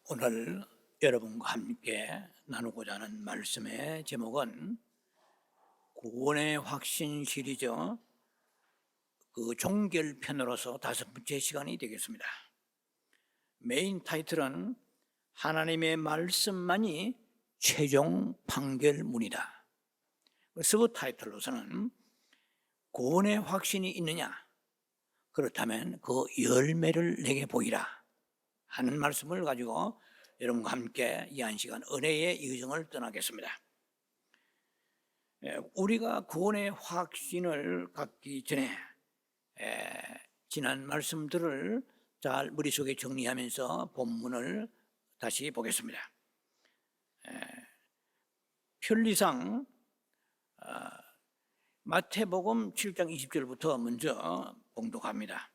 오늘 여러분과 함께 나누고자 하는 말씀의 제목은 구원의 확신 시리즈 종결편으로서 5번째 시간이 되겠습니다. 메인 타이틀은 하나님의 말씀만이 최종 판결문이다. 서브 타이틀로서는 구원의 확신이 있느냐? 그렇다면 그 열매를 내게 보이라 하는 말씀을 가지고 여러분과 함께 이 한 시간 은혜의 여정을 떠나겠습니다. 우리가 구원의 확신을 갖기 전에 지난 말씀들을 잘 머릿속에 정리하면서 본문을 다시 보겠습니다. 편리상 마태복음 7장 20절부터 먼저 봉독합니다.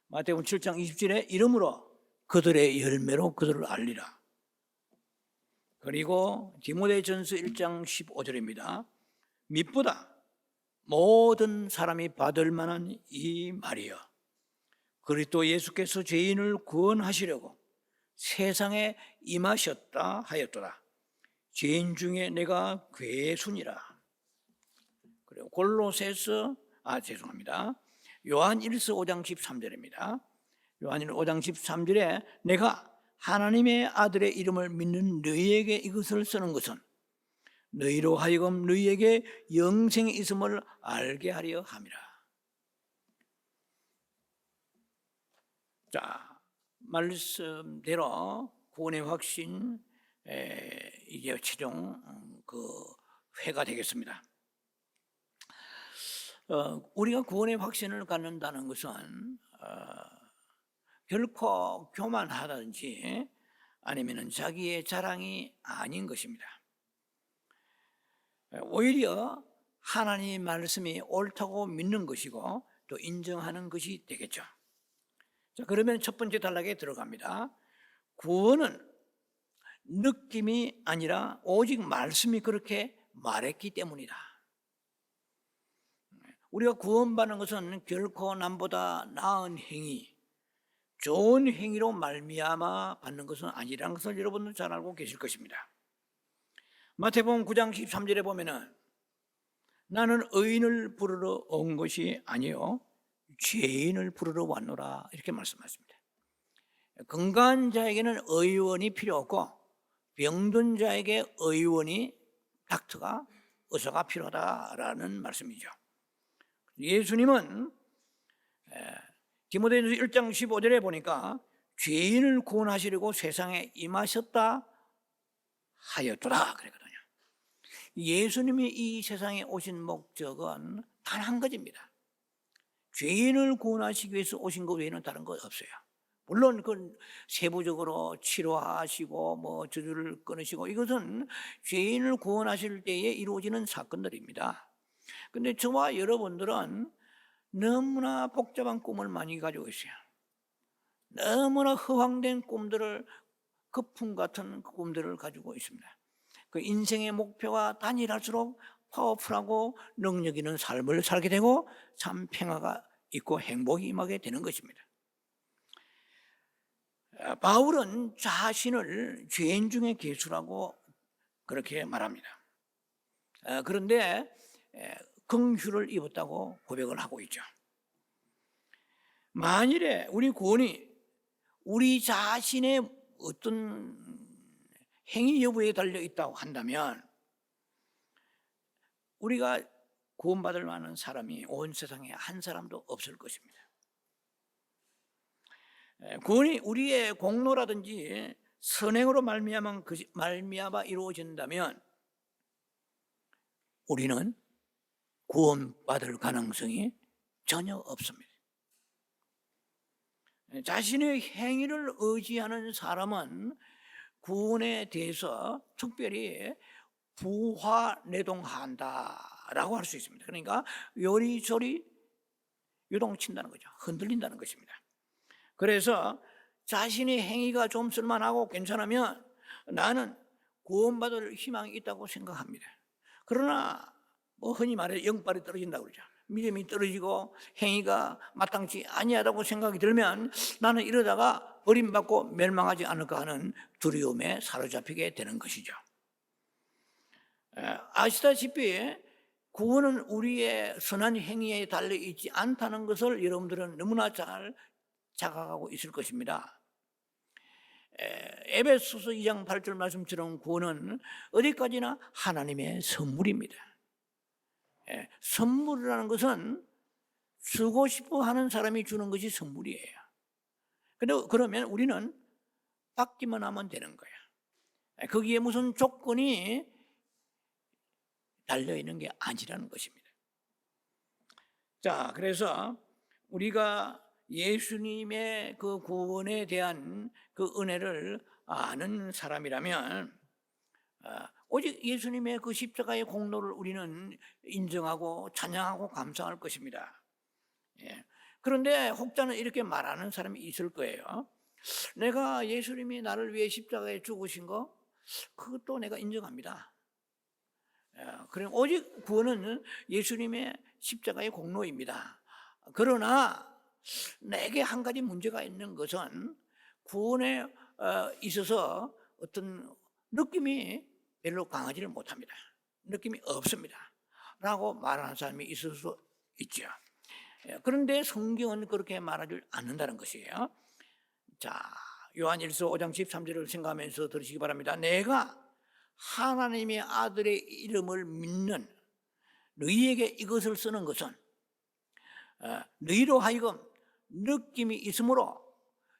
마태복음 7장 20절에 이름으로 그들의 열매로 그들을 알리라. 그리고 디모데전서 1장 15절입니다. mit보다 모든 사람이 받을 만한 이 말이여. 그리스도 예수께서 죄인을 구원하시려고 세상에 임하셨다 하였더라. 죄인 중에 내가 괴순이라. 그리고 골로새서 요한 1서 5장 13절입니다. 요한 5장 13절에 내가 하나님의 아들의 이름을 믿는 너희에게 이것을 쓰는 것은 너희로 하여금 너희에게 영생이 있음을 알게 하려 함이라. 자, 말씀대로 구원의 확신 이제 최종 회가 되겠습니다. 우리가 구원의 확신을 갖는다는 것은 결코 교만하든지 아니면 자기의 자랑이 아닌 것입니다. 오히려 하나님의 말씀이 옳다고 믿는 것이고 또 인정하는 것이 되겠죠. 자, 그러면 첫 번째 단락에 들어갑니다. 구원은 느낌이 아니라 오직 말씀이 그렇게 말했기 때문이다. 우리가 구원받는 것은 결코 남보다 나은 행위, 좋은 행위로 말미암아 받는 것은 아니라는 것을 여러분도 잘 알고 계실 것입니다. 마태복음 9장 13절에 보면은 나는 의인을 부르러 온 것이 아니요 죄인을 부르러 왔노라 이렇게 말씀하십니다. 건강한 자에게는 의원이 필요 없고 병든 자에게 의원이 닥터가 의사가 필요하다라는 말씀이죠. 예수님은 디모데전서 1장 15절에 보니까 죄인을 구원하시려고 세상에 임하셨다 하였더라 그랬거든요. 예수님이 이 세상에 오신 목적은 단 한 가지입니다. 죄인을 구원하시기 위해서 오신 것 외에는 다른 것 없어요. 물론 그 세부적으로 치료하시고 저주를 끊으시고 이것은 죄인을 구원하실 때에 이루어지는 사건들입니다. 그런데 저와 여러분들은 너무나 복잡한 꿈을 많이 가지고 있어요. 너무나 허황된 꿈들을, 거품 같은 꿈들을 가지고 있습니다. 그 인생의 목표가 단일할수록 파워풀하고 능력 있는 삶을 살게 되고 참 평화가 있고 행복이 임하게 되는 것입니다. 바울은 자신을 죄인 중에 괴수라고 그렇게 말합니다. 그런데 긍휼을 입었다고 고백을 하고 있죠. 만일에 우리 구원이 우리 자신의 어떤 행위 여부에 달려 있다고 한다면 우리가 구원받을 만한 사람이 온 세상에 한 사람도 없을 것입니다. 구원이 우리의 공로라든지 선행으로 말미암아 이루어진다면 우리는 구원받을 가능성이 전혀 없습니다. 자신의 행위를 의지하는 사람은 구원에 대해서 특별히 부화내동한다라고 할 수 있습니다. 그러니까 요리조리 요동친다는 거죠. 흔들린다는 것입니다. 그래서 자신의 행위가 좀 쓸만하고 괜찮으면 나는 구원받을 희망이 있다고 생각합니다. 그러나 흔히 말해 영빨이 떨어진다고 그러죠. 믿음이 떨어지고 행위가 마땅치 아니하다고 생각이 들면 나는 이러다가 버림받고 멸망하지 않을까 하는 두려움에 사로잡히게 되는 것이죠. 아시다시피 구원은 우리의 선한 행위에 달려있지 않다는 것을 여러분들은 너무나 잘 자각하고 있을 것입니다. 에베소서 2장 8절 말씀처럼 구원은 어디까지나 하나님의 선물입니다. 선물이라는 것은 주고 싶어 하는 사람이 주는 것이 선물이에요. 그러면 우리는 받기만 하면 되는 거예요. 거기에 무슨 조건이 달려있는 게 아니라는 것입니다. 자, 그래서 우리가 예수님의 그 구원에 대한 그 은혜를 아는 사람이라면 오직 예수님의 그 십자가의 공로를 우리는 인정하고 찬양하고 감사할 것입니다. 그런데 혹자는 이렇게 말하는 사람이 있을 거예요. 내가 예수님이 나를 위해 십자가에 죽으신 거 그것도 내가 인정합니다. 그럼 오직 구원은 예수님의 십자가의 공로입니다. 그러나 내게 한 가지 문제가 있는 것은 구원에 있어서 어떤 느낌이 별로 강하지를 못합니다. 느낌이 없습니다. 라고 말하는 사람이 있을 수 있죠. 그런데 성경은 그렇게 말하지 않는다는 것이에요. 자, 요한일서 5장 13절을 생각하면서 들으시기 바랍니다. 내가 하나님의 아들의 이름을 믿는 너희에게 이것을 쓰는 것은 너희로 하여금 느낌이 있으므로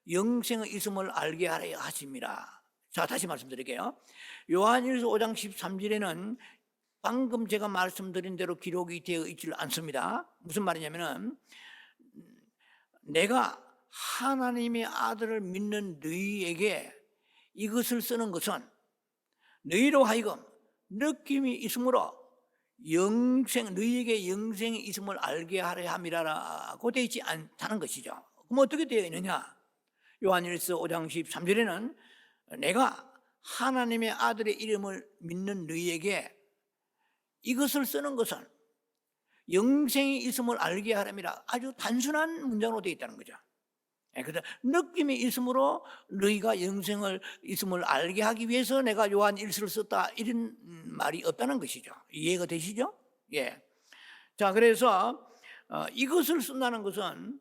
영생의 있음을 알게 하려 하심이라. 자, 다시 말씀드릴게요. 요한일서 5장 13절에는 방금 제가 말씀드린 대로 기록이 되어 있지 않습니다. 무슨 말이냐면은 내가 하나님의 아들을 믿는 너희에게 이것을 쓰는 것은 너희로 하여금 느낌이 있으므로 너희에게 영생이 있음을 알게 하려 함이라고 되어 있지 않다는 것이죠. 그럼 어떻게 되어 있느냐? 요한일서 5장 13절에는 내가 하나님의 아들의 이름을 믿는 너희에게 이것을 쓰는 것은 영생이 있음을 알게 하려니라. 아주 단순한 문장으로 되어 있다는 거죠. 그래서 느낌이 있으므로 너희가 영생을 있음을 알게 하기 위해서 내가 요한 1서를 썼다 이런 말이 없다는 것이죠. 이해가 되시죠? 예. 자, 그래서 이것을 쓴다는 것은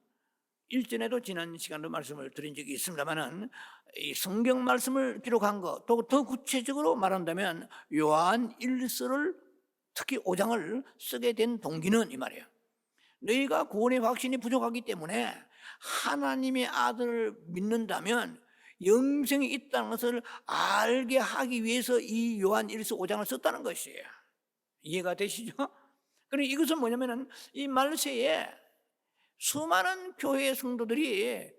일전에도 지난 시간도 말씀을 드린 적이 있습니다만은 이 성경 말씀을 기록한 것, 또 더 구체적으로 말한다면 요한 1서를 특히 5장을 쓰게 된 동기는 이 말이에요. 너희가 구원의 확신이 부족하기 때문에 하나님의 아들을 믿는다면 영생이 있다는 것을 알게 하기 위해서 이 요한 1서 5장을 썼다는 것이에요. 이해가 되시죠? 그러니까 이것은 뭐냐면은 이 말세에 수많은 교회 성도들이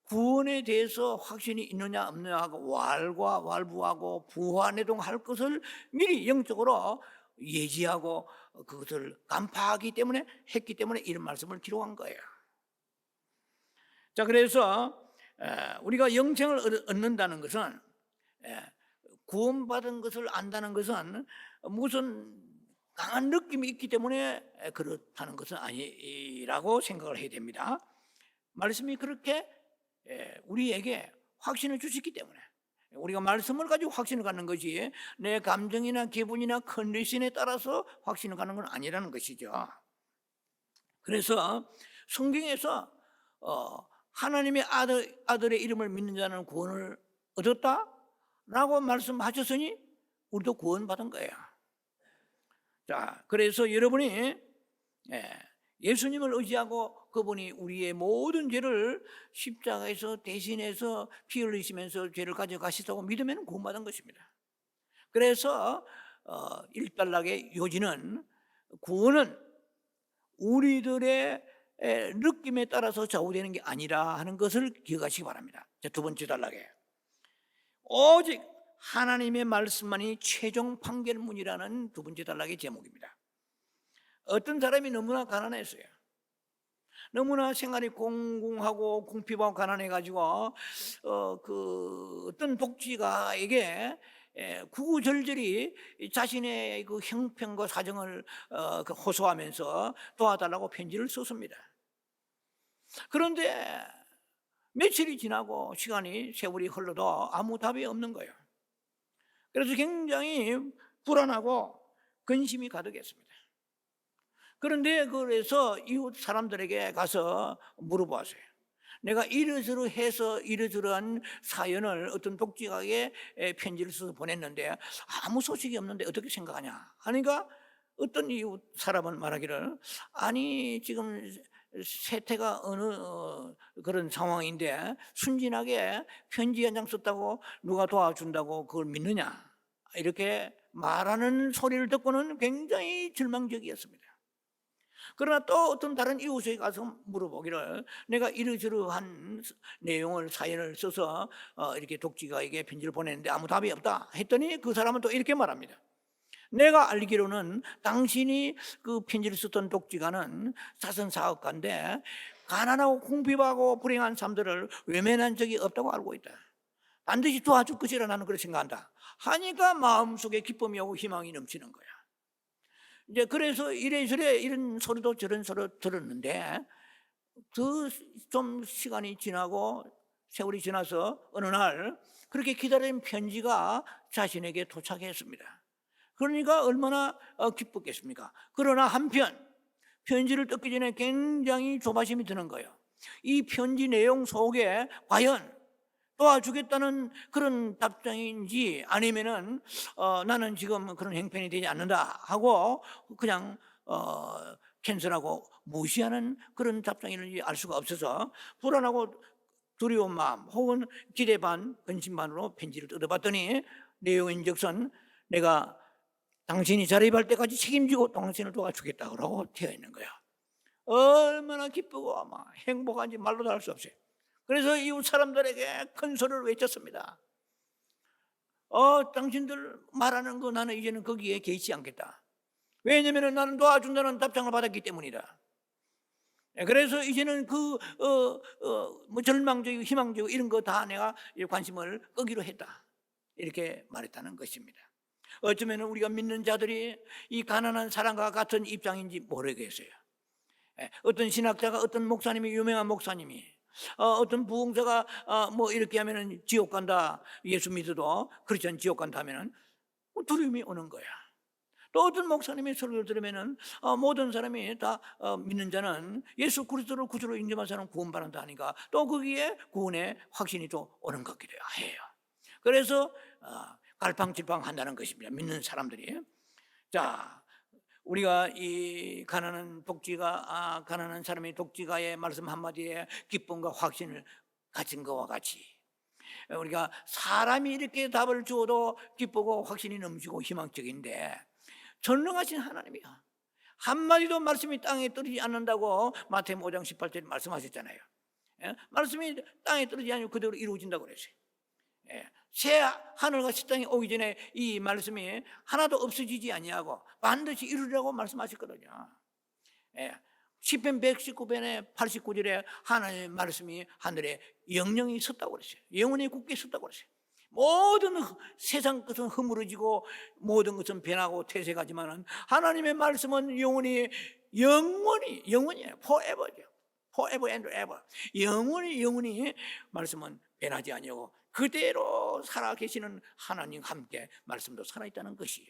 구원에 대해서 확신이 있느냐 없느냐 하고 왈부하고 부화내동할 것을 미리 영적으로 예지하고 그것을 간파하기 때문에 했기 때문에 이런 말씀을 기록한 거예요. 자, 그래서 우리가 영생을 얻는다는 것은 구원받은 것을 안다는 것은 무슨 강한 느낌이 있기 때문에 그렇다는 것은 아니라고 생각을 해야 됩니다. 말씀이 그렇게 우리에게 확신을 주셨기 때문에 우리가 말씀을 가지고 확신을 갖는 것이 내 감정이나 기분이나 컨디션에 따라서 확신을 갖는 건 아니라는 것이죠. 그래서 성경에서 하나님의 아들의 이름을 믿는 자는 구원을 얻었다라고 말씀하셨으니 우리도 구원받은 거예요. 자, 그래서 여러분이 예수님을 의지하고 그분이 우리의 모든 죄를 십자가에서 대신해서 피 흘리시면서 죄를 가져가시다고 믿으면 구원받은 것입니다. 그래서 일단락의 요지는 구원은 우리들의 느낌에 따라서 좌우되는 게 아니라 하는 것을 기억하시기 바랍니다. 자, 두 번째 단락에 오직 하나님의 말씀만이 최종 판결문이라는 두 번째 단락의 제목입니다. 어떤 사람이 너무나 가난했어요. 너무나 생활이 공공하고 궁핍하고 가난해가지고 그 어떤 복지가에게 구구절절히 자신의 그 형편과 사정을 호소하면서 도와달라고 편지를 썼습니다. 그런데 며칠이 지나고 세월이 흘러도 아무 답이 없는 거예요. 그래서 굉장히 불안하고 근심이 가득했습니다. 그런데 그래서 이웃 사람들에게 가서 물어보았어요. 내가 이러저러한 사연을 어떤 독직하게 편지를 써서 보냈는데 아무 소식이 없는데 어떻게 생각하냐 하니까 어떤 이웃 사람은 말하기를, 아니 지금 세태가 어느 그런 상황인데 순진하게 편지 한 장 썼다고 누가 도와준다고 그걸 믿느냐, 이렇게 말하는 소리를 듣고는 굉장히 절망적이었습니다. 그러나 또 어떤 다른 이웃에게 가서 물어보기를, 내가 이러저러한 내용을 사연을 써서 이렇게 독지가에게 편지를 보냈는데 아무 답이 없다 했더니 그 사람은 또 이렇게 말합니다. 내가 알기로는 당신이 그 편지를 썼던 독지가는 사선사업가인데 가난하고 궁핍하고 불행한 사람들을 외면한 적이 없다고 알고 있다. 반드시 도와줄 것이라 나는 그렇게 생각한다 하니까 마음속에 기쁨이 오고 희망이 넘치는 거야. 이제 그래서 이래저래 이런 소리도 저런 소리도 들었는데 그 좀 시간이 지나고 세월이 지나서 어느 날 그렇게 기다린 편지가 자신에게 도착했습니다. 그러니까 얼마나 기뻤겠습니까? 그러나 한편 편지를 뜯기 전에 굉장히 조바심이 드는 거예요. 이 편지 내용 속에 과연 도와주겠다는 그런 답장인지 아니면은 나는 지금 그런 형편이 되지 않는다 하고 그냥 캔슬하고 무시하는 그런 답장인지 알 수가 없어서 불안하고 두려운 마음 혹은 기대 반 근심 반으로 편지를 뜯어봤더니 내용인즉슨 내가 당신이 자립할 때까지 책임지고 당신을 도와주겠다고 되어 있는 거야. 얼마나 기쁘고 막 행복한지 말로도 할 수 없어요. 그래서 이웃 사람들에게 큰 소리를 외쳤습니다. 당신들 말하는 거 나는 이제는 거기에 개의치 않겠다. 왜냐하면 나는 도와준다는 답장을 받았기 때문이다. 그래서 이제는 뭐 절망적이고 희망적이고 이런 거 다 내가 관심을 끄기로 했다. 이렇게 말했다는 것입니다. 어쩌면 우리가 믿는 자들이 이 가난한 사람과 같은 입장인지 모르겠어요. 어떤 신학자가, 어떤 목사님이, 유명한 목사님이, 어떤 부흥사가 뭐 이렇게 하면은 지옥 간다, 예수 믿어도 그렇지 않은 지옥 간다 하면은 두려움이 오는 거야. 또 어떤 목사님의 설교를 들으면은 모든 사람이 다 믿는 자는 예수 그리스도를 구주로 인정한 사람은 구원받는다 하니까 또 거기에 구원의 확신이 또 오는 것 같기도 해요. 그래서 갈팡질팡 한다는 것입니다. 믿는 사람들이. 자, 우리가 이 가난한 독지가, 가난한 사람의 독지가의 말씀 한마디에 기쁨과 확신을 가진 것과 같이 우리가 사람이 이렇게 답을 주어도 기쁘고 확신이 넘치고 희망적인데 전능하신 하나님이야. 한마디도 말씀이 땅에 떨어지지 않는다고 마태복음 5장 18절에 말씀하셨잖아요. 말씀이 땅에 떨어지지 않고 그대로 이루어진다고 그랬어요. 새 하늘과 새 땅이 오기 전에 이 말씀이 하나도 없어지지 아니하고 반드시 이루리라고 말씀하셨거든요. 시편 119편의 89절에 하나님의 말씀이 하늘에 영영이 섰다고 그랬어요. 영원히 굳게 섰다고 그랬어요. 모든 세상 것은 허물어지고 모든 것은 변하고 퇴색하지만 하나님의 말씀은 영원히에요. forever죠. forever and ever. 영원히 말씀은 변하지 아니하고 그대로 살아계시는 하나님 함께 말씀도 살아있다는 것이에요.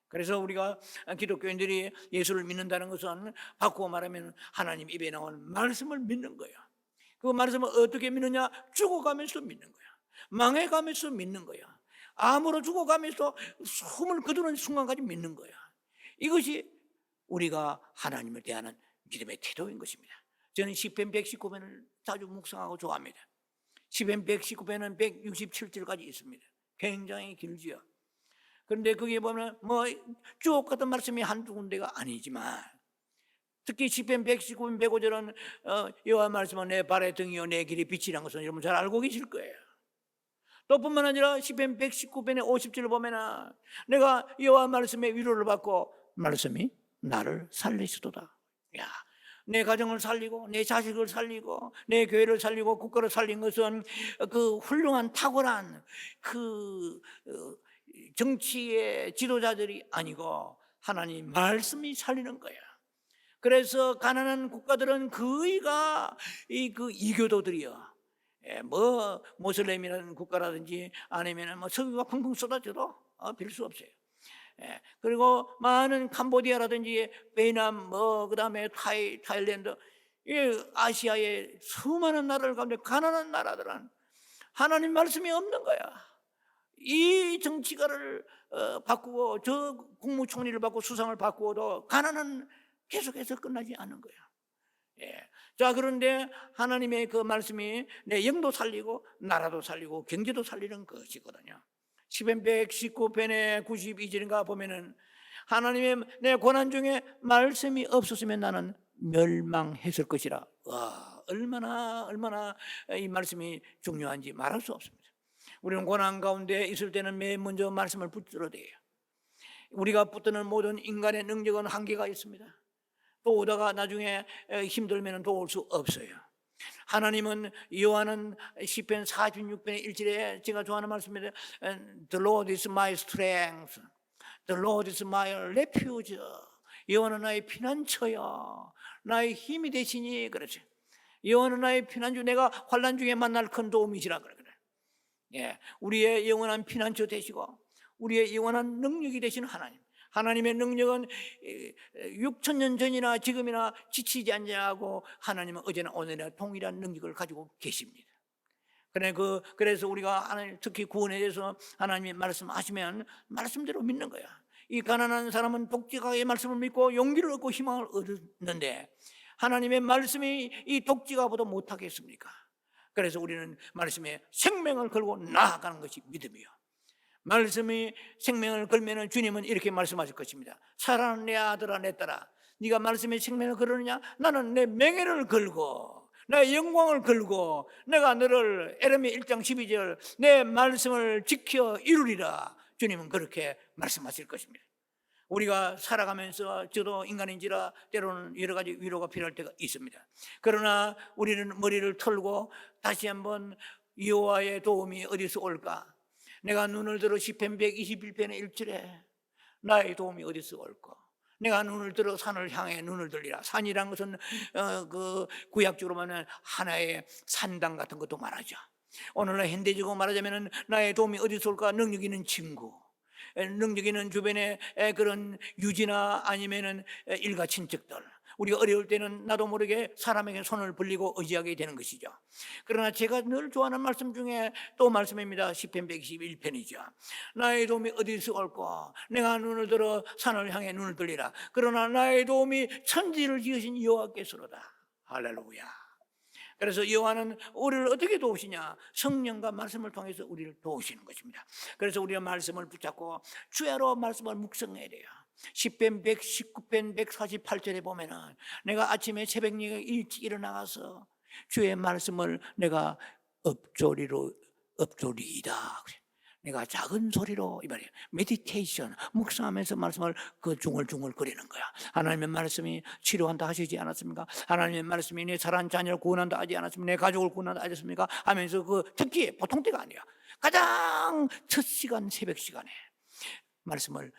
그래서 우리가 기독교인들이 예수를 믿는다는 것은 바꾸어 말하면 하나님 입에 나온 말씀을 믿는 거예요. 그 말씀을 어떻게 믿느냐? 죽어가면서 믿는 거야. 망해가면서 믿는 거야. 암으로 죽어가면서 숨을 거두는 순간까지 믿는 거야. 이것이 우리가 하나님을 대하는 믿음의 태도인 것입니다. 저는 시편 119편을 자주 묵상하고 좋아합니다. 시편 119편은 167절까지 있습니다. 굉장히 길지요. 그런데 거기에 보면 뭐 주옥 같은 말씀이 한두 군데가 아니지만 특히 시편 119편 105절은 여호와 말씀은 내 발의 등이요 내 길이 빛이라는 것은 여러분 잘 알고 계실 거예요. 또 뿐만 아니라 시편 119편의 50절을 보면 내가 여호와 말씀에 위로를 받고 말씀이 나를 살리시도다. 야, 내 가정을 살리고 내 자식을 살리고 내 교회를 살리고 국가를 살린 것은 그 훌륭한 탁월한 그 정치의 지도자들이 아니고 하나님 말씀이 살리는 거야. 그래서 가난한 국가들은 거의가 그 이교도들이요. 뭐 모슬렘이라는 국가라든지 아니면 뭐 석유가 펑펑 쏟아져도 별 수 없어요. 그리고 많은 캄보디아라든지 베트남 뭐 그다음에 타일랜드, 이 아시아의 수많은 나라들 가운데 가난한 나라들은 하나님 말씀이 없는 거야. 이 정치가를 바꾸고 저 국무총리를 바꾸고 수상을 바꾸어도 가난은 계속해서 끝나지 않는 거야. 자, 그런데 하나님의 그 말씀이 내 영도 살리고 나라도 살리고 경제도 살리는 것이거든요. 시편 119편의 92절인가 보면은 하나님의 내 고난 중에 말씀이 없었으면 나는 멸망했을 것이라. 와, 얼마나 이 말씀이 중요한지 말할 수 없습니다. 우리는 고난 가운데 있을 때는 맨 먼저 말씀을 붙들어야 돼요. 우리가 붙드는 모든 인간의 능력은 한계가 있습니다. 또 오다가 나중에 힘들면 또 올 수 없어요. 하나님은 요한은 시편 46편의 1절에 제가 좋아하는 말씀입니다. The Lord is my strength, The Lord is my refuge. 여호와는 나의 피난처여, 나의 힘이 되시니. 그렇지. 여호와는 나의 피난처, 내가 환난 중에 만날 큰 도움이시라. 그래. 우리의 영원한 피난처 되시고 우리의 영원한 능력이 되시는 하나님. 하나님의 능력은 6,000년 전이나 지금이나 지치지 않냐고, 하나님은 어제나 오늘이나 동일한 능력을 가지고 계십니다. 그래서 우리가 하나님, 특히 구원에 대해서 하나님이 말씀하시면 말씀대로 믿는 거야. 이 가난한 사람은 독지가의 말씀을 믿고 용기를 얻고 희망을 얻는데 하나님의 말씀이 이 독지가보다 못하겠습니까? 그래서 우리는 말씀에 생명을 걸고 나아가는 것이 믿음이요. 말씀이 생명을 걸면 주님은 이렇게 말씀하실 것입니다. 사랑하는 내 아들아, 내 딸아, 네가 말씀에 생명을 걸느냐? 나는 내 명예를 걸고 나의 영광을 걸고 내가 너를, 에레미야 1장 12절, 내 말씀을 지켜 이루리라. 주님은 그렇게 말씀하실 것입니다. 우리가 살아가면서 저도 인간인지라 때로는 여러 가지 위로가 필요할 때가 있습니다. 그러나 우리는 머리를 털고 다시 한번 여호와의 도움이 어디서 올까? 내가 눈을 들어 시편 121편의 1절에 나의 도움이 어디서 올까? 내가 눈을 들어 산을 향해 눈을 들리라. 산이란 것은 그 구약적으로 말하면 하나의 산당 같은 것도 말하죠. 오늘날 현대적으로 말하자면 나의 도움이 어디서 올까? 능력 있는 친구, 능력 있는 주변의 그런 유지나 아니면은 일가 친척들. 우리가 어려울 때는 나도 모르게 사람에게 손을 벌리고 의지하게 되는 것이죠. 그러나 제가 늘 좋아하는 말씀 중에 또 말씀입니다. 시편 121편이죠. 나의 도움이 어디서 올까? 내가 눈을 들어 산을 향해 눈을 들리라. 그러나 나의 도움이 천지를 지으신 여호와께서로다. 할렐루야. 그래서 여호와는 우리를 어떻게 도우시냐? 성령과 말씀을 통해서 우리를 도우시는 것입니다. 그래서 우리가 말씀을 붙잡고 주야로 말씀을 묵상해야 돼요. 시편 119편 148절에 보면은 내가 아침에 새벽녘에 일찍 일어나가서 주의 말씀을 내가 읊조리이다. 내가 작은 소리로, 이 말이에요. 메디테이션, 묵상하면서 말씀을 그 중얼중얼 거리는 거야. 하나님의 말씀이 치료한다 하시지 않았습니까? 하나님의 말씀이 내 사랑하는 자녀를 구원한다 하지 않았습니까? 내 가족을 구원한다 하지 않았습니까? 하면서 그 특히 보통 때가 아니야. 가장 첫 시간, 새벽 시간에 말씀을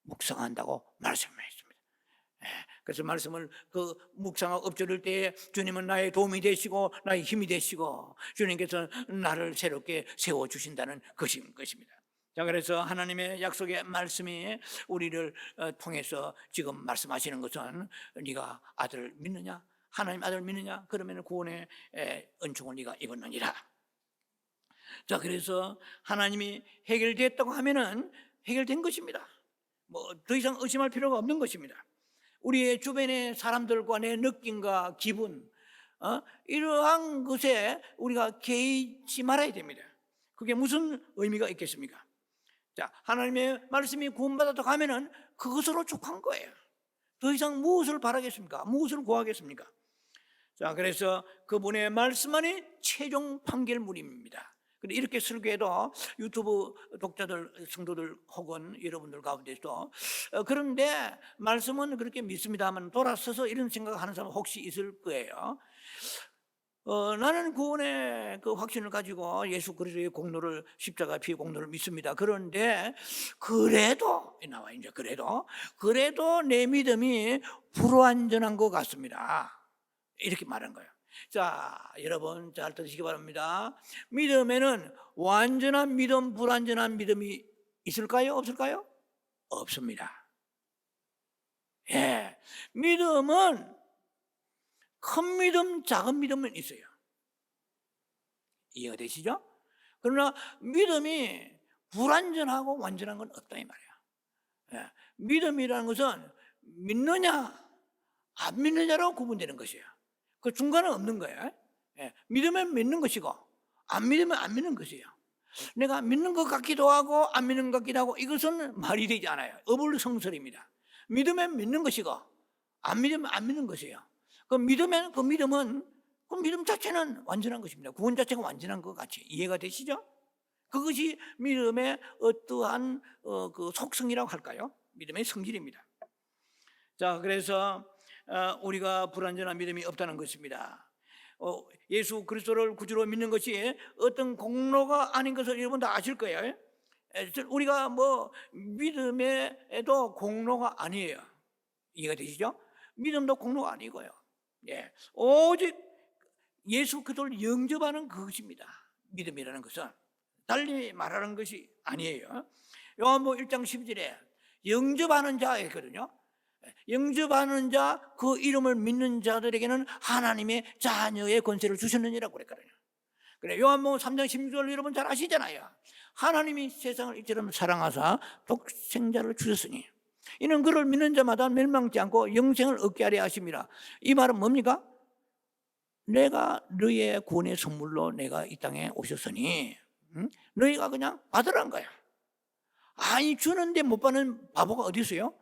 묵상한다고 말씀했습니다. 그래서 말씀을 그 묵상하고 읊조릴 때에 주님은 나의 도움이 되시고 나의 힘이 되시고 주님께서 나를 새롭게 세워주신다는 것입니다. 자, 그래서 하나님의 약속의 말씀이 우리를 통해서 지금 말씀하시는 것은 네가 아들을 믿느냐? 하나님 아들 믿느냐? 그러면 구원의 은총을 네가 입었느니라. 자, 그래서 하나님이 해결됐다고 하면은 해결된 것입니다. 뭐 더 이상 의심할 필요가 없는 것입니다. 우리의 주변의 사람들과 내 느낌과 기분, 이러한 것에 우리가 개의치 말아야 됩니다. 그게 무슨 의미가 있겠습니까? 자, 하나님의 말씀이 구원받았다고 하면은 그것으로 족한 거예요. 더 이상 무엇을 바라겠습니까? 무엇을 구하겠습니까? 자, 그래서 그분의 말씀만이 최종 판결물입니다. 근데 이렇게 설교해도 유튜브 독자들, 성도들 혹은 여러분들 가운데서 그런데 말씀은 그렇게 믿습니다만 돌아서서 이런 생각하는 사람 혹시 있을 거예요. 나는 구원의 그 확신을 가지고 예수 그리스도의 공로를, 십자가 피의 공로를 믿습니다. 그런데 그래도 나와 이제 그래도 내 믿음이 불완전한 것 같습니다. 이렇게 말한 거예요. 자, 여러분 잘 들으시기 바랍니다. 믿음에는 완전한 믿음, 불완전한 믿음이 있을까요? 없을까요? 없습니다. 예, 믿음은 큰 믿음, 작은 믿음은 있어요. 이해가 되시죠? 그러나 믿음이 불완전하고 완전한 건 없다 이 말이야. 예, 믿음이라는 것은 믿느냐 안 믿느냐로 구분되는 것이에요. 그 중간은 없는 거예요. 예, 믿으면 믿는 것이고 안 믿으면 안 믿는 것이에요. 내가 믿는 것 같기도 하고 안 믿는 것 같기도 하고, 이것은 말이 되지 않아요. 어불성설입니다. 믿으면 믿는 것이고 안 믿으면 안 믿는 것이에요. 그 믿으면 그 믿음 자체는 완전한 것입니다. 구원 자체가 완전한 것 같이 이해가 되시죠? 그것이 믿음의 어떠한 그 속성이라고 할까요? 믿음의 성질입니다. 자, 그래서 우리가 불완전한 믿음이 없다는 것입니다. 예수 그리스도를 구주로 믿는 것이 어떤 공로가 아닌 것을 여러분 다 아실 거예요. 우리가 뭐 믿음에도 공로가 아니에요. 이해가 되시죠? 믿음도 공로가 아니고요. 예, 오직 예수 그리스도를 영접하는 그것입니다. 믿음이라는 것은 달리 말하는 것이 아니에요. 요한복음 1장 12절에 영접하는 자 있거든요. 영접하는 자, 그 이름을 믿는 자들에게는 하나님의 자녀의 권세를 주셨느니라고 그랬거든요. 그래, 요한복음 3장 16절 여러분 잘 아시잖아요. 하나님이 세상을 이처럼 사랑하사 독생자를 주셨으니 이는 그를 믿는 자마다 멸망치 않고 영생을 얻게 하려 하심이라. 이 말은 뭡니까? 내가 너희의 구원의 선물로 내가 이 땅에 오셨으니 너희가 그냥 받으라는 거야. 아니, 주는데 못 받는 바보가 어디 있어요?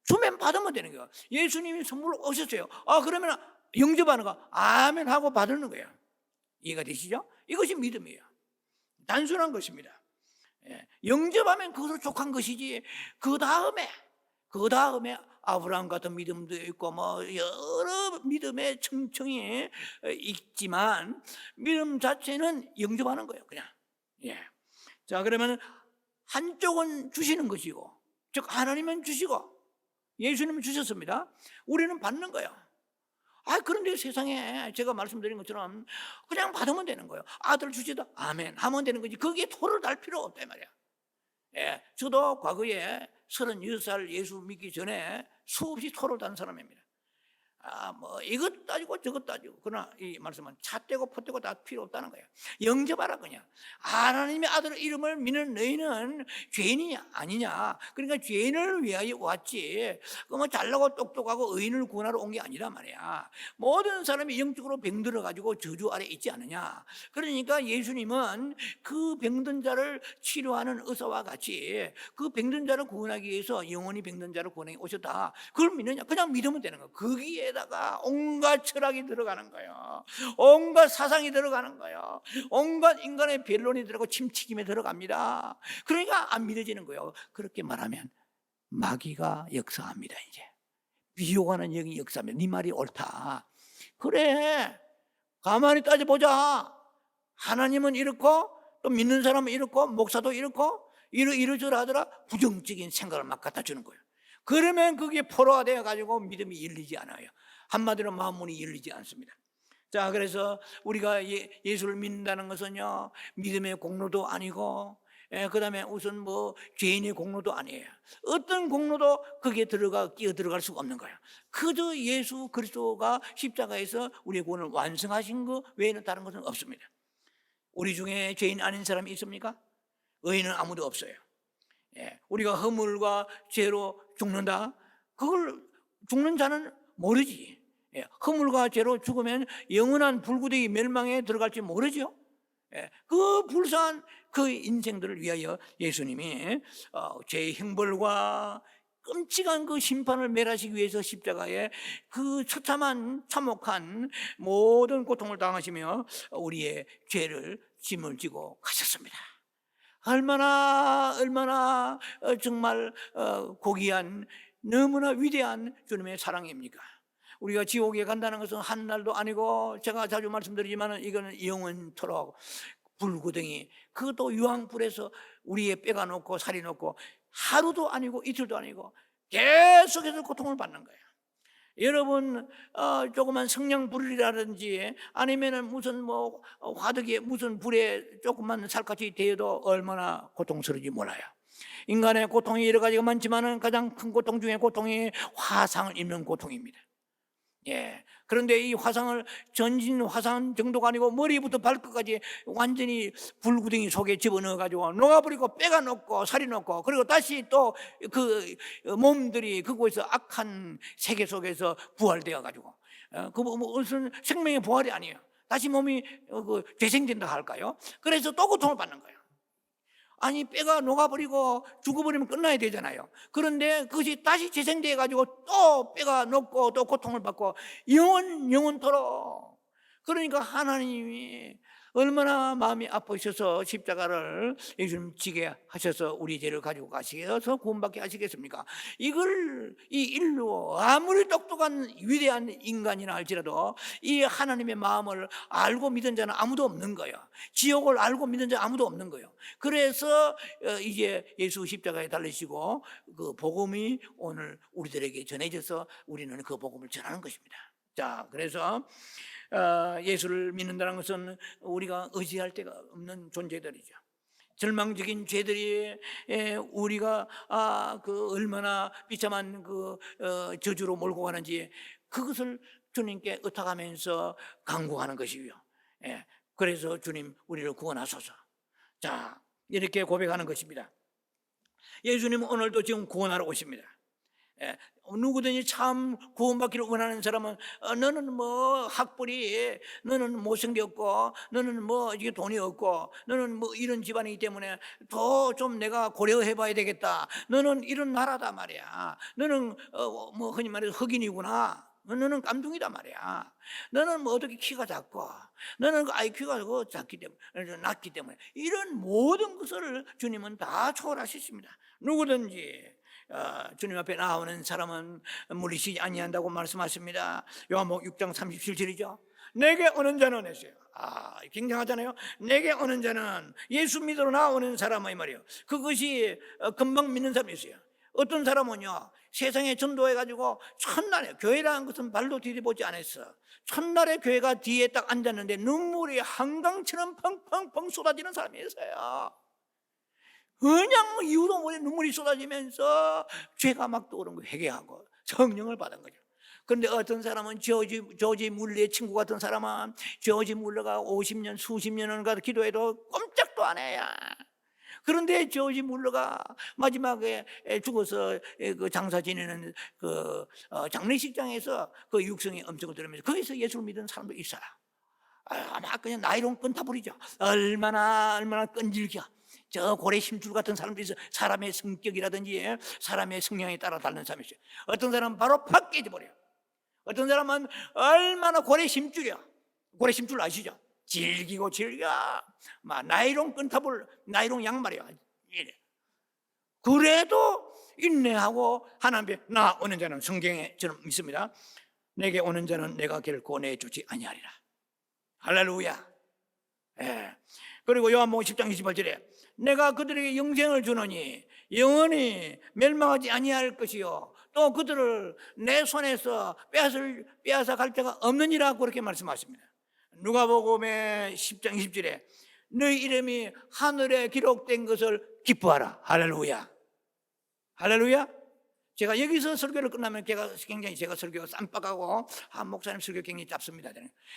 주면 받으면 되는 거예요. 예수님이 선물로 오셨어요. 그러면 영접하는 거 아멘 하고 받는 거예요. 이해가 되시죠? 이것이 믿음이에요. 단순한 것입니다. 영접하면 그것으로 족한 것이지, 그 다음에 아브라함 같은 믿음도 있고 뭐 여러 믿음의 청청이 있지만 믿음 자체는 영접하는 거예요. 그냥. 자, 그러면 한쪽은 주시는 것이고, 즉 하나님은 주시고 예수님은 주셨습니다. 우리는 받는 거예요. 그런데 세상에 제가 말씀드린 것처럼 그냥 받으면 되는 거예요. 아들 주시다 아멘 하면 되는 거지, 거기에 토를 달 필요 없단 말이야. 저도 과거에 36살 예수 믿기 전에 수없이 토를 단 사람입니다. 뭐 이것 따지고 저것 따지고. 그러나 이 말씀은 차 떼고 포 떼고 다 필요 없다는 거예요. 영접하라 그냥. 하나님의 아들 이름을 믿는 너희는 죄인이 아니냐. 그러니까 죄인을 위하여 왔지, 뭐 잘나고 똑똑하고 의인을 구원하러 온 게 아니란 말이야. 모든 사람이 영적으로 병들어 가지고 저주 아래 있지 않느냐. 그러니까 예수님은 그 병든 자를 치료하는 의사와 같이 그 병든 자를 구원하기 위해서 영원히 병든 자를 구원하기 오셨다. 그걸 믿느냐? 그냥 믿으면 되는 거예요. 거기에 다가 온갖 철학이 들어가는 거예요. 온갖 사상이 들어가는 거예요. 온갖 인간의 변론이 들어가고 침튀김에 들어갑니다. 그러니까 안 믿어지는 거예요. 그렇게 말하면 마귀가 역사합니다. 이제 비호가는 영이 역사합니다. 네 말이 옳다. 그래, 가만히 따져보자. 하나님은 이렇고 또 믿는 사람은 이렇고 목사도 이렇고 이러저러하더라. 부정적인 생각을 막 갖다 주는 거예요. 그러면 그게 포로가 되어가지고 믿음이 열리지 않아요. 한마디로 마음문이 열리지 않습니다. 자, 그래서 우리가 예수를 믿는다는 것은요, 믿음의 공로도 아니고, 그 다음에 우선 뭐 죄인의 공로도 아니에요. 어떤 공로도 거기에 끼어 들어갈 수가 없는 거예요. 그저 예수 그리스도가 십자가에서 우리의 구원을 완성하신 것 외에는 다른 것은 없습니다. 우리 중에 죄인 아닌 사람이 있습니까? 의인은 아무도 없어요. 우리가 허물과 죄로 죽는다, 그걸 죽는 자는 모르지. 허물과 죄로 죽으면 영원한 불구덩이 멸망에 들어갈지 모르죠. 그 불쌍한 그 인생들을 위하여 예수님이 죄의 형벌과 끔찍한 그 심판을 멸하시기 위해서 십자가에 그 처참한 참혹한 모든 고통을 당하시며 우리의 죄를 짐을 지고 가셨습니다. 얼마나 정말 고귀한, 너무나 위대한 주님의 사랑입니까? 우리가 지옥에 간다는 것은 한 날도 아니고, 제가 자주 말씀드리지만 이거는 영원토록 불구덩이, 그것도 유황불에서 우리의 뼈가 녹고 살이 녹고 하루도 아니고 이틀도 아니고 계속해서 고통을 받는 거예요. 여러분 조그만 성냥불이라든지 아니면은 무슨 뭐 화덕에 무슨 불에 조그만 살갗이 데어도 얼마나 고통스러운지 몰라요. 인간의 고통이 여러 가지가 많지만은 가장 큰 고통 중에 고통이 화상을 입는 고통입니다. 예. 그런데 이 화상을 전신 화상 정도가 아니고 머리부터 발끝까지 완전히 불구덩이 속에 집어넣어 가지고 녹아버리고 뼈가 녹고 살이 녹고, 그리고 다시 또 그 몸들이 그곳에서 악한 세계 속에서 부활되어 가지고, 그 무슨 생명의 부활이 아니에요. 다시 몸이 재생된다 할까요? 그래서 또 고통을 받는 거예요. 아니, 뼈가 녹아버리고 죽어버리면 끝나야 되잖아요. 그런데 그것이 다시 재생돼 가지고 또 뼈가 녹고 또 고통을 받고 영원토록. 그러니까 하나님이 얼마나 마음이 아프셔서 십자가를 예수님 지게 하셔서 우리 죄를 가지고 가셔서 구원받게 하시겠습니까? 이걸 이 인류 아무리 똑똑한 위대한 인간이나 할지라도 이 하나님의 마음을 알고 믿은 자는 아무도 없는 거예요. 지옥을 알고 믿은 자 아무도 없는 거예요. 그래서 이제 예수 십자가에 달리시고 그 복음이 오늘 우리들에게 전해져서 우리는 그 복음을 전하는 것입니다. 자, 그래서 예수를 믿는다는 것은 우리가 의지할 데가 없는 존재들이죠. 절망적인 죄들이 우리가 그 얼마나 비참한 그 저주로 몰고 가는지 그것을 주님께 의탁하면서 간구하는 것이고요. 그래서 주님 우리를 구원하소서. 자, 이렇게 고백하는 것입니다. 예수님은 오늘도 지금 구원하러 오십니다. 누구든지 참 구원받기를 원하는 사람은 너는 뭐 학벌이, 너는 못생겼고, 너는 뭐 이게 돈이 없고, 너는 뭐 이런 집안이기 때문에 더 좀 내가 고려해 봐야 되겠다, 너는 이런 나라다 말이야, 너는 뭐 흔히 말해서 흑인이구나, 너는 깜둥이다 말이야, 너는 뭐 어떻게 키가 작고, 너는 IQ가 낮기 때문에 이런 모든 것을 주님은 다 초월하셨습니다. 누구든지 주님 앞에 나오는 사람은 물리시지 아니한다고 말씀하십니다. 요한복음 6장 37절이죠. 내게 오는 자는 했어요. 굉장하잖아요. 내게 오는 자는, 예수 믿으러 나오는 사람은 이 말이에요. 그것이 금방 믿는 사람이 있어요. 어떤 사람은요, 세상에 전도해가지고 첫날에, 교회라는 것은 발도 디뎌보지 않았어. 첫날에 교회가 뒤에 딱 앉았는데 눈물이 한강처럼 펑펑펑 쏟아지는 사람이 있어요. 그냥 이유도 모르게 눈물이 쏟아지면서 죄가 막 떠오른 거 회개하고 성령을 받은 거죠. 그런데 어떤 사람은 조지 물러의 친구 같은 사람은 조지 물러가 50년 수십 년을 가도 기도해도 꼼짝도 안 해요. 그런데 조지 물러가 마지막에 죽어서 그 장사 지내는 그 장례식장에서 그 육성의 음성을 들으면서 거기서 예수를 믿은 사람도 있어요. 아마 그냥 나이론 끈타불이죠. 얼마나 끈질겨. 저 고래 심줄 같은 사람들이 있어. 사람의 성격이라든지 사람의 성향에 따라 다른 사람이 있어요. 어떤 사람은 바로 팍 깨져버려요. 어떤 사람은 얼마나 고래 심줄이야. 고래 심줄 아시죠? 질기고 질겨. 막 나이론 끈타불, 나이론 양말이야. 그래도 인내하고 하나님께 나오는 자는, 성경에 저는 믿습니다, 내게 오는 자는 내가 결코 내주지 아니하리라. 할렐루야. 그리고 요한복음 10장 28절에 내가 그들에게 영생을 주노니 영원히 멸망하지 아니할 것이요 또 그들을 내 손에서 빼앗아 갈 자가 없느니라, 그렇게 말씀하십니다. 누가복음의 10장 20절에 너희 이름이 하늘에 기록된 것을 기뻐하라. 할렐루야. 할렐루야. 제가 여기서 설교를 끝나면 굉장히 제가 설교가 쌈박하고 목사님 설교 굉장히 짧습니다.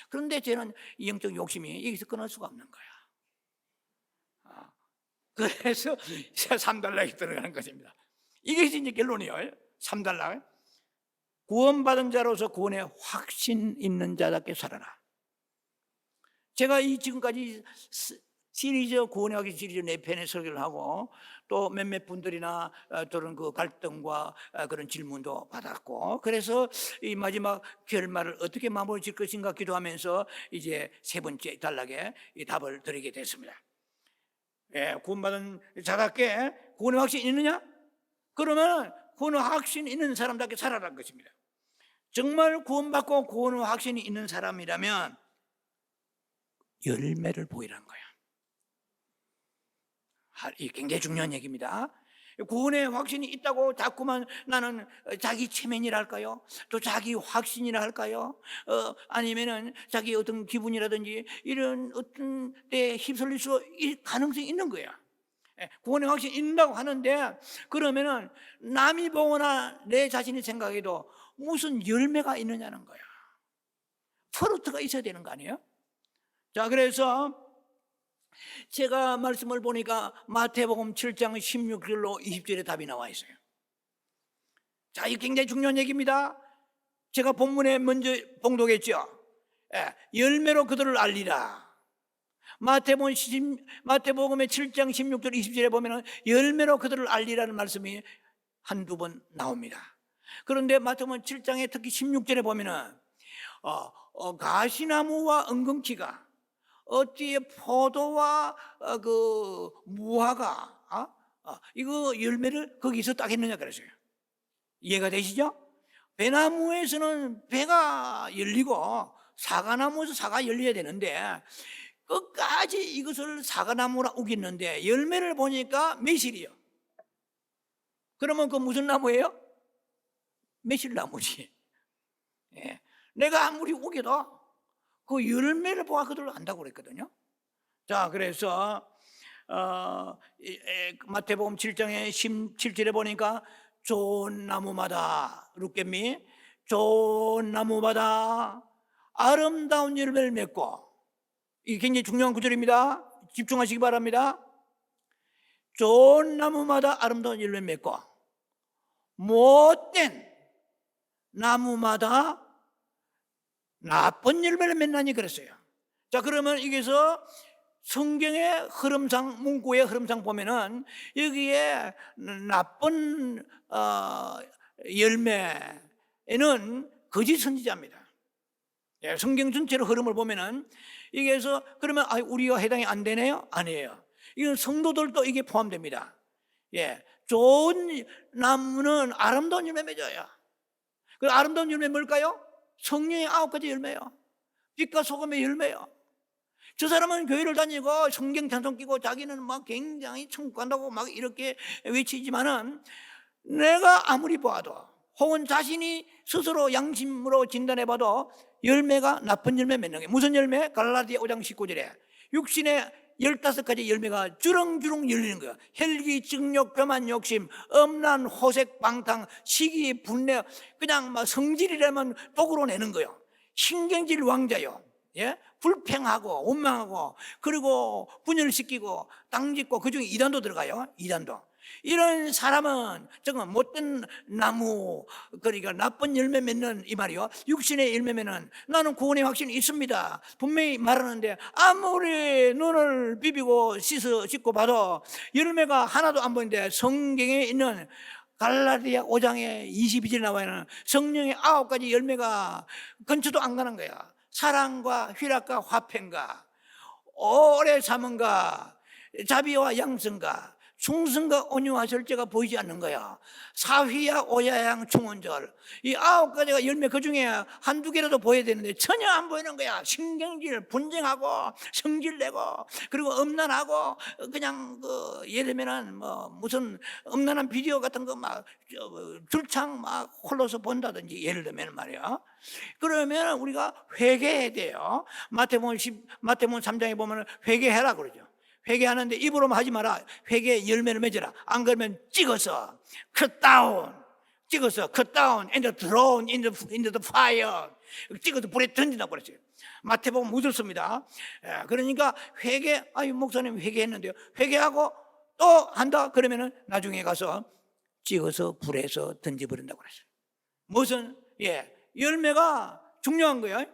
그런데 저는 영적 욕심이 여기서 끊을 수가 없는 거야. 그래서 3달락이 들어가는 것입니다. 이것이 이제 결론이에요. 3달락. 구원받은 자로서 구원에 확신 있는 자답게 살아라. 제가 이 지금까지 시리즈, 구원의 확신 시리즈 4편의 설교를 하고 또 몇몇 분들이나 또는 그 갈등과 그런 질문도 받았고, 그래서 이 마지막 결말을 어떻게 마무리 질 것인가 기도하면서 이제 3번째 단락에 이 답을 드리게 됐습니다. 구원받은 자답게 구원의 확신이 있느냐? 그러면 구원의 확신 있는 사람답게 살아라는 것입니다. 정말 구원받고 구원의 확신이 있는 사람이라면 열매를 보이라는 거야. 이게 굉장히 중요한 얘기입니다. 구원의 확신이 있다고 자꾸만 나는 자기 체면이라 할까요? 또 자기 확신이라 할까요? 아니면은 자기 어떤 기분이라든지 이런 어떤 데에 휩쓸릴 수 가능성이 있는 거야. 구원의 확신이 있다고 하는데 그러면은 남이 보거나 내 자신이 생각해도 무슨 열매가 있느냐는 거야. 프루트가 있어야 되는 거 아니에요? 자, 그래서 제가 말씀을 보니까 마태복음 7장 16절로 20절에 답이 나와 있어요. 자, 이게 굉장히 중요한 얘기입니다. 제가 본문에 먼저 봉독했죠. 열매로 그들을 알리라. 마태복음의 7장 16절 20절에 보면 열매로 그들을 알리라는 말씀이 한두 번 나옵니다. 그런데 마태복음 7장에 특히 16절에 보면 가시나무와 엉겅퀴가 어찌에 포도와 그 무화과 이거 열매를 거기서 따겠느냐 그랬어요. 이해가 되시죠? 배나무에서는 배가 열리고 사과나무에서 사과 열려야 되는데 끝까지 이것을 사과나무라 우겼는데 열매를 보니까 매실이요. 그러면 그 무슨 나무예요? 매실나무지. 예. 내가 아무리 우겨도 그 열매를 보아 그들을 안다고 그랬거든요. 자, 그래서 마태복음 7장의 17절에 보니까 좋은 나무마다 룻겜미 좋은 나무마다 아름다운 열매를 맺고, 이게 굉장히 중요한 구절입니다. 집중하시기 바랍니다. 좋은 나무마다 아름다운 열매를 맺고 못된 나무마다 나쁜 열매를 맺나니 그랬어요. 자, 그러면 여기서 성경의 흐름상, 문구의 흐름상 보면은 여기에 나쁜 열매는 거짓 선지자입니다. 예, 성경 전체로 흐름을 보면은 여기에서 그러면 우리가 해당이 안 되네요? 아니에요. 이건 성도들도 이게 포함됩니다. 예, 좋은 나무는 아름다운 열매 맺어요. 그 아름다운 열매 뭘까요? 성령의 9가지 열매요. 빛과 소금의 열매요. 저 사람은 교회를 다니고 성경 찬송 끼고 자기는 막 굉장히 천국 간다고 막 이렇게 외치지만은 내가 아무리 봐도 혹은 자신이 스스로 양심으로 진단해봐도 열매가 나쁜 열매 맺는 게 무슨 열매? 갈라디아 5장 19절에 육신의 15가지 열매가 주렁주렁 열리는 거야. 혈기, 증욕, 교만, 욕심, 엄란, 호색, 방탕, 시기, 분내, 그냥 막 성질이라면 독으로 내는 거요. 신경질 왕자요. 예? 불평하고 원망하고 그리고 분열시키고 땅짓고 그중에 이단도 들어가요. 이단도. 이런 사람은 정말 못된 나무, 그러니까 나쁜 열매 맺는 이 말이요. 육신의 열매면은 나는 구원의 확신이 있습니다 분명히 말하는데 아무리 눈을 비비고 씻고 봐도 열매가 하나도 안 보이는데 성경에 있는 갈라디아 5장에 22절에 나와 있는 성령의 9가지 열매가 근처도 안 가는 거야. 사랑과 희락과 화평과 오래 참음과 자비와 양성과 충성과 온유와 절제가 보이지 않는 거야. 사휘야 오야양 충원절, 이 9가지가 열매 그중에 한두 개라도 보여야 되는데 전혀 안 보이는 거야. 신경질, 분쟁하고 성질내고 그리고 음란하고 그냥 예를 들면은 무슨 음란한 비디오 같은 거 막 줄창 막 홀로서 본다든지 예를 들면 말이야. 그러면 우리가 회개해야 돼요. 마태복음 3장에 보면 회개해라 그러죠. 회개하는데 입으로만 하지 마라. 회개의 열매를 맺어라. 안 그러면 찍어서 cut down, 찍어서 cut down and thrown into the fire, 찍어서 불에 던진다고 그랬어요. 마태복음 무섭습니다. 그러니까 목사님 회개했는데요. 회개하고 또 한다 그러면은 나중에 가서 찍어서 불에서 던져버린다고 그랬어요. 무슨 열매가 중요한 거예요.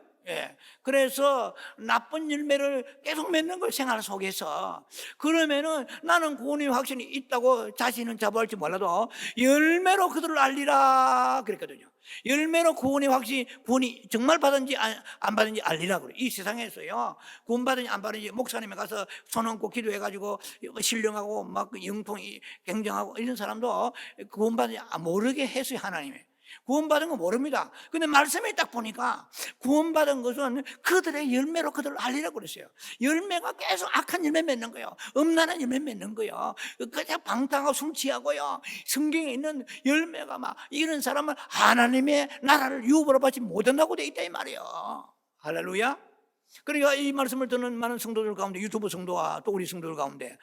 그래서 나쁜 열매를 계속 맺는 걸 생활 속에서 그러면은 나는 구원의 확신이 있다고 자신은 자부할지 몰라도 열매로 그들을 알리라 그랬거든요. 열매로 구원의 확신, 구원이 정말 받은지 안 받은지 알리라 그래요. 이 세상에서요, 구원 받은지 안 받은지 목사님에 가서 손 얹고 기도해가지고 신령하고 막 영통이 굉장하고 이런 사람도 구원 받은지 모르게 했어요, 하나님이. 구원받은 거 모릅니다. 근데 말씀에 딱 보니까 구원받은 것은 그들의 열매로 그들을 알리라고 그랬어요. 열매가 계속 악한 열매 맺는 거예요. 음란한 열매 맺는 거예요. 그냥 방탕하고 술 취하고요. 성경에 있는 열매가 막 이런 사람은 하나님의 나라를 유업으로 받지 못한다고 돼 있다 이 말이에요. 할렐루야. 그러니까 이 말씀을 듣는 많은 성도들 가운데, 유튜브 성도와 또 우리 성도들 가운데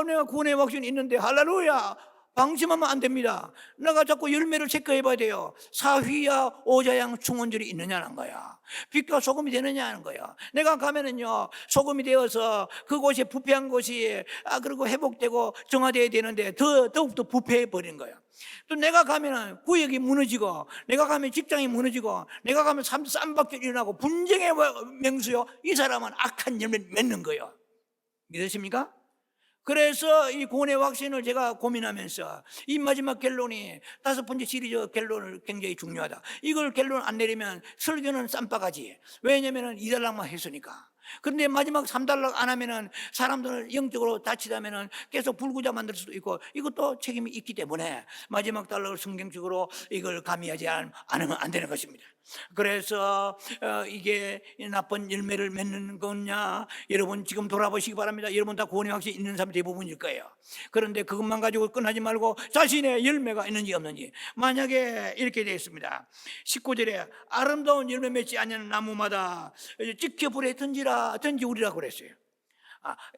내가 구원의 확신이 있는데 할렐루야, 방심하면 안 됩니다. 내가 자꾸 열매를 체크해 봐야 돼요. 사휘야 오자양 충원절이 있느냐는 거야. 빛과 소금이 되느냐는 거야. 내가 가면은요 소금이 되어서 그곳이 부패한 곳이 그리고 회복되고 정화되어야 되는데 더욱더 부패해 버린 거야. 또 내가 가면은 구역이 무너지고, 내가 가면 직장이 무너지고, 내가 가면 쌈박질 일어나고 분쟁의 맹수요, 이 사람은 악한 열매 맺는 거예요. 믿으십니까? 그래서 이 구원의 확신을 제가 고민하면서 이 마지막 결론이 5번째 시리즈 결론을 굉장히 중요하다. 이걸 결론 안 내리면 설교는 쌈바가지. 왜냐하면 2달락만 했으니까. 그런데 마지막 3달락 안 하면은 사람들을 영적으로 다치다면은 계속 불구자 만들 수도 있고, 이것도 책임이 있기 때문에 마지막 달락을 성경적으로 이걸 가미하지 않으면 안 되는 것입니다. 그래서 이게 나쁜 열매를 맺는 거냐, 여러분 지금 돌아보시기 바랍니다. 여러분 다 구원의 확신이 있는 사람 대부분일 거예요. 그런데 그것만 가지고 끝나지 말고 자신의 열매가 있는지 없는지. 만약에 이렇게 되어 있습니다. 19절에 아름다운 열매 맺지 않는 나무마다 찍혀 불에 던지우리라고 그랬어요.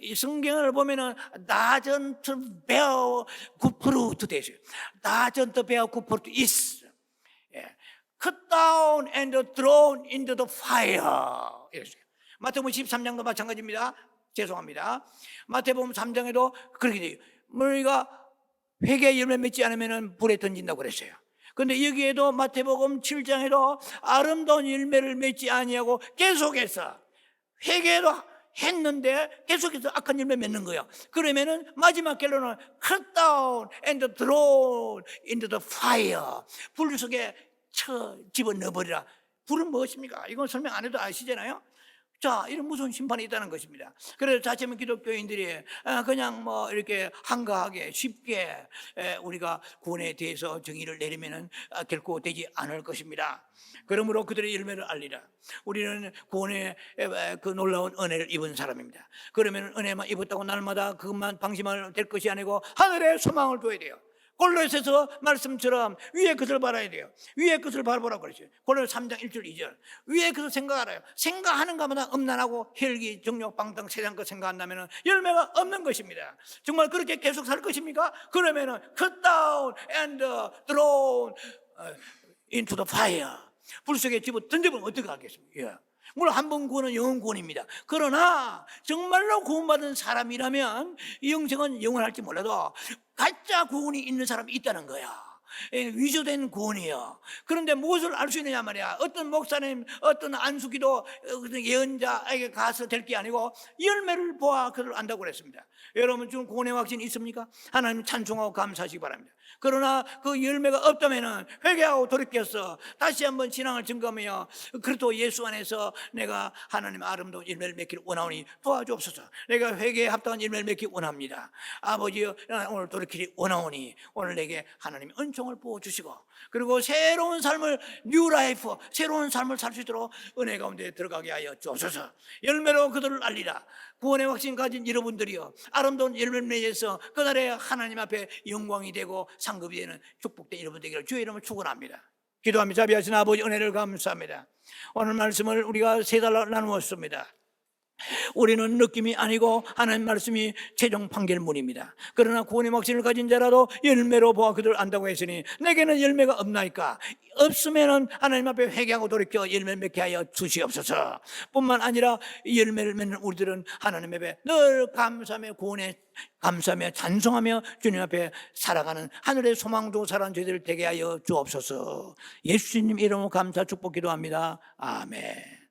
이 성경을 보면은 doesn't bear good fruit 되어 있어요. doesn't bear good fruit is cut down and thrown into the fire. 이랬어요. 마태복음 13장도 마찬가지입니다. 죄송합니다. 마태복음 3장에도 그렇게 돼요. 우리가 회개의 열매 맺지 않으면 불에 던진다고 그랬어요. 그런데 여기에도 마태복음 7장에도 아름다운 열매를 맺지 아니하고 계속해서 회개도 했는데 계속해서 악한 열매 맺는 거예요. 그러면은 마지막 결론은 cut down and thrown into the fire. 불 속에 집어넣어버리라. 불은 무엇입니까? 이건 설명 안 해도 아시잖아요. 자, 이런 무서운 심판이 있다는 것입니다. 그래서 자체면 기독교인들이 그냥 뭐 이렇게 한가하게 쉽게 우리가 구원에 대해서 정의를 내리면은 결코 되지 않을 것입니다. 그러므로 그들의 열매를 알리라. 우리는 구원의 그 놀라운 은혜를 입은 사람입니다. 그러면 은혜만 입었다고 날마다 그것만 방심할 될 것이 아니고 하늘에 소망을 둬야 돼요. 골로새서 말씀처럼 위의 것을 바라야 돼요. 위의 것을 바라보라고 그랬어요. 골로새 3장 1절 2절. 위의 것을 생각하라요. 생각하는 것마다 음란하고 혈기, 정욕, 방탕, 세상 것 생각한다면 열매가 없는 것입니다. 정말 그렇게 계속 살 것입니까? 그러면은 cut down and thrown into the fire. 불 속에 집어 던져보면 어떻게 하겠습니까? 물론 한 번 구원은 영원 구원입니다. 그러나 정말로 구원받은 사람이라면 이 영생은 영원할지 몰라도 가짜 구원이 있는 사람이 있다는 거야. 위조된 구원이에요. 그런데 무엇을 알 수 있느냐 말이야. 어떤 목사님, 어떤 안수기도 예언자에게 가서 될 게 아니고 열매를 보아 그를 안다고 그랬습니다. 여러분 지금 구원의 확신이 있습니까? 하나님 찬송하고 감사하시기 바랍니다. 그러나 그 열매가 없다면 회개하고 돌이켜서 다시 한번 신앙을 증거하며 그리스도 예수 안에서 내가 하나님 아름다운 열매를 맺기를 원하오니 도와주옵소서. 내가 회개에 합당한 열매를 맺기 원합니다. 아버지여, 오늘 돌이키기 원하오니 오늘 내게 하나님 은총을 부어주시고, 그리고 새로운 삶을, 뉴 라이프, 새로운 삶을 살 수 있도록 은혜 가운데 들어가게 하여 주옵소서. 열매로 그들을 알리라. 구원의 확신 가진 여러분들이요, 아름다운 열매를 맺어서 그날에 하나님 앞에 영광이 되고 상급이 되는 축복된 여러분 되기를 주의 이름으로 축원합니다. 기도합니다. 자비하신 아버지, 은혜를 감사합니다. 오늘 말씀을 우리가 3달로 나누었습니다. 우리는 느낌이 아니고 하나님 말씀이 최종 판결문입니다. 그러나 구원의 확신을 가진 자라도 열매로 보아 그들을 안다고 했으니 내게는 열매가 없나이까? 없으면 하나님 앞에 회개하고 돌이켜 열매 맺게 하여 주시옵소서. 뿐만 아니라 열매를 맺는 우리들은 하나님 앞에 늘 감사하며 구원에 감사하며 찬송하며 주님 앞에 살아가는 하늘의 소망도 살아가는 저희들 되게 하여 주옵소서. 예수님 이름으로 감사 축복 기도합니다. 아멘.